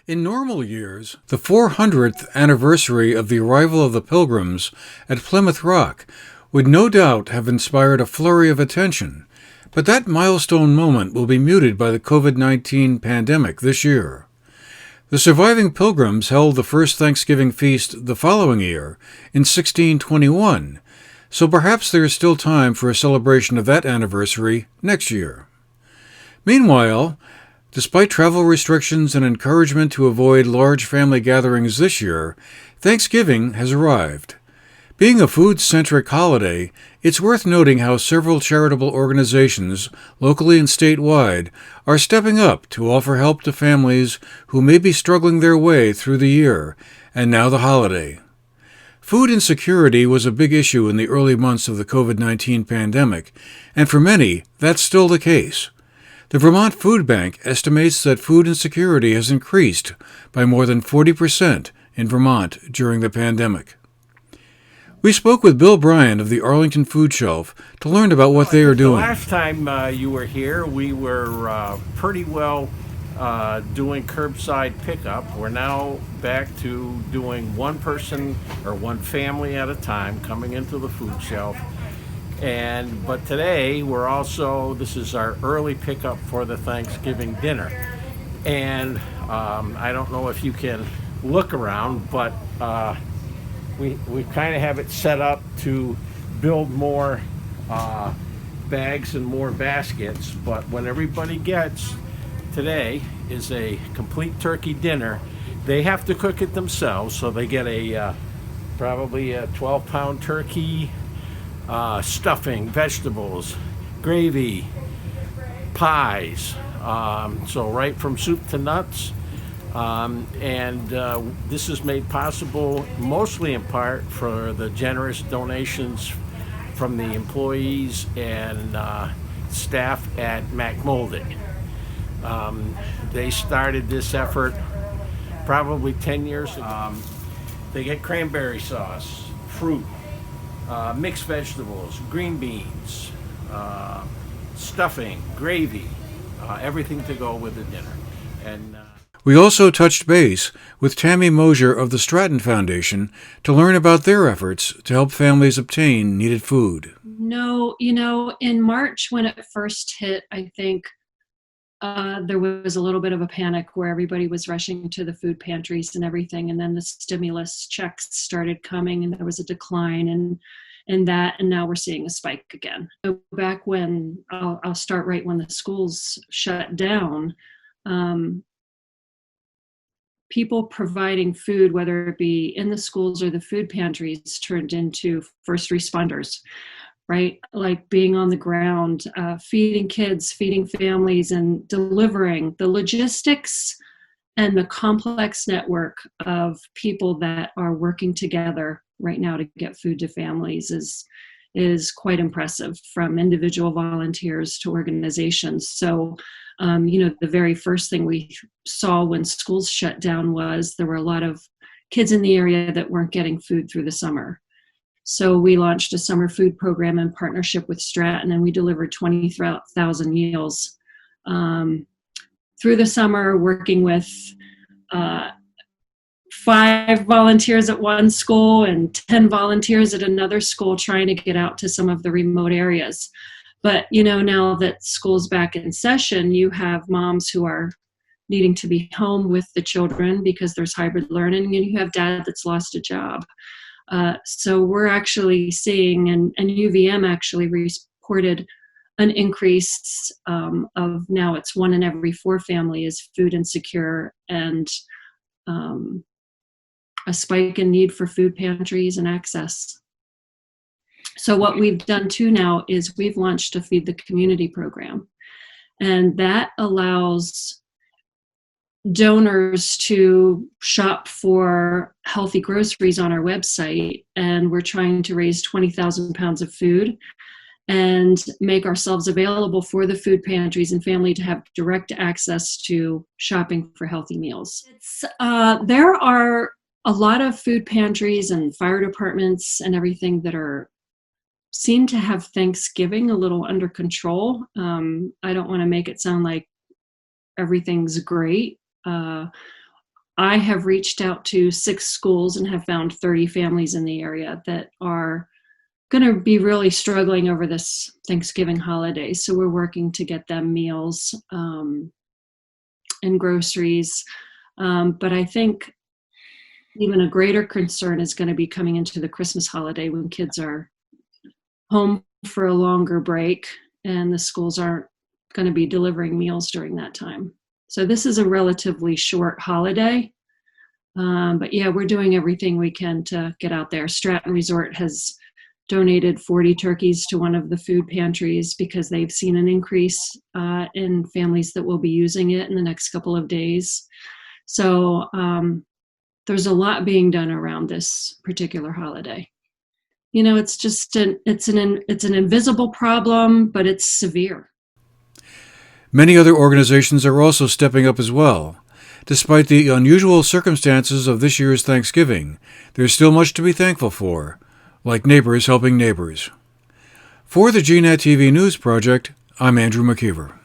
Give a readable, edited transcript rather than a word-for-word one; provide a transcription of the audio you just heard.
In normal years, the 400th anniversary of the arrival of the Pilgrims at Plymouth Rock would no doubt have inspired a flurry of attention, but that milestone moment will be muted by the COVID-19 pandemic this year. The surviving Pilgrims held the first Thanksgiving feast the following year, in 1621, so perhaps there is still time for a celebration of that anniversary next year. Meanwhile, despite travel restrictions and encouragement to avoid large family gatherings this year, Thanksgiving has arrived. Being a food-centric holiday, it's worth noting how several charitable organizations, locally and statewide, are stepping up to offer help to families who may be struggling their way through the year, and now the holiday. Food insecurity was a big issue in the early months of the COVID-19 pandemic, and for many, that's still the case. The Vermont Food Bank estimates that food insecurity has increased by more than 40% in Vermont during the pandemic. We spoke with Bill Bryan of the Arlington Food Shelf to learn about what they are doing. The last time you were here, we were pretty well doing curbside pickup. We're now back to doing one person or one family at a time coming into the food shelf. But today this is our early pickup for the Thanksgiving dinner. And I don't know if you can look around, but we kind of have it set up to build more bags and more baskets. But what everybody gets today is a complete turkey dinner. They have to cook it themselves, so they get probably a 12-pound turkey, stuffing, vegetables, gravy, pies, so right from soup to nuts. This is made possible mostly in part for the generous donations from the employees and staff at Mac Molding. They started this effort probably 10 years ago. They get cranberry sauce, fruit, mixed vegetables, green beans, stuffing, gravy, everything to go with the dinner. We also touched base with Tammy Mosier of the Stratton Foundation to learn about their efforts to help families obtain needed food. No, in March when it first hit, I think there was a little bit of a panic where everybody was rushing to the food pantries and everything, and then the stimulus checks started coming and there was a decline and now we're seeing a spike again. So back when, I'll start right when the schools shut down, people providing food, whether it be in the schools or the food pantries, turned into first responders, right? Like being on the ground, feeding kids, feeding families, and delivering. The logistics and the complex network of people that are working together right now to get food to families is quite impressive, from individual volunteers to organizations. So the very first thing we saw when schools shut down was there were a lot of kids in the area that weren't getting food through the summer. So we launched a summer food program in partnership with Stratton, and we delivered 20,000 meals through the summer, working with 5 volunteers at one school and 10 volunteers at another school, trying to get out to some of the remote areas. But, now that school's back in session, you have moms who are needing to be home with the children because there's hybrid learning, and you have dad that's lost a job. So we're actually seeing, and UVM actually reported an increase of now it's 1 in every 4 family is food insecure, and a spike in need for food pantries and access. So what we've done too now is we've launched a Feed the Community program, and that allows donors to shop for healthy groceries on our website, and we're trying to raise 20,000 pounds of food and make ourselves available for the food pantries and family to have direct access to shopping for healthy meals. There are a lot of food pantries and fire departments and everything that seem to have Thanksgiving a little under control. I don't want to make it sound like everything's great. I have reached out to 6 schools and have found 30 families in the area that are going to be really struggling over this Thanksgiving holiday. So we're working to get them meals and groceries. But I think even a greater concern is going to be coming into the Christmas holiday when kids are home for a longer break and the schools aren't going to be delivering meals during that time. So this is a relatively short holiday. But yeah, we're doing everything we can to get out there. Stratton Resort has donated 40 turkeys to one of the food pantries because they've seen an increase in families that will be using it in the next couple of days. So there's a lot being done around this particular holiday. You know, it's just it's an invisible problem, but it's severe. Many other organizations are also stepping up as well. Despite the unusual circumstances of this year's Thanksgiving, there's still much to be thankful for, like neighbors helping neighbors. For the GNAT-TV News Project, I'm Andrew McKeever.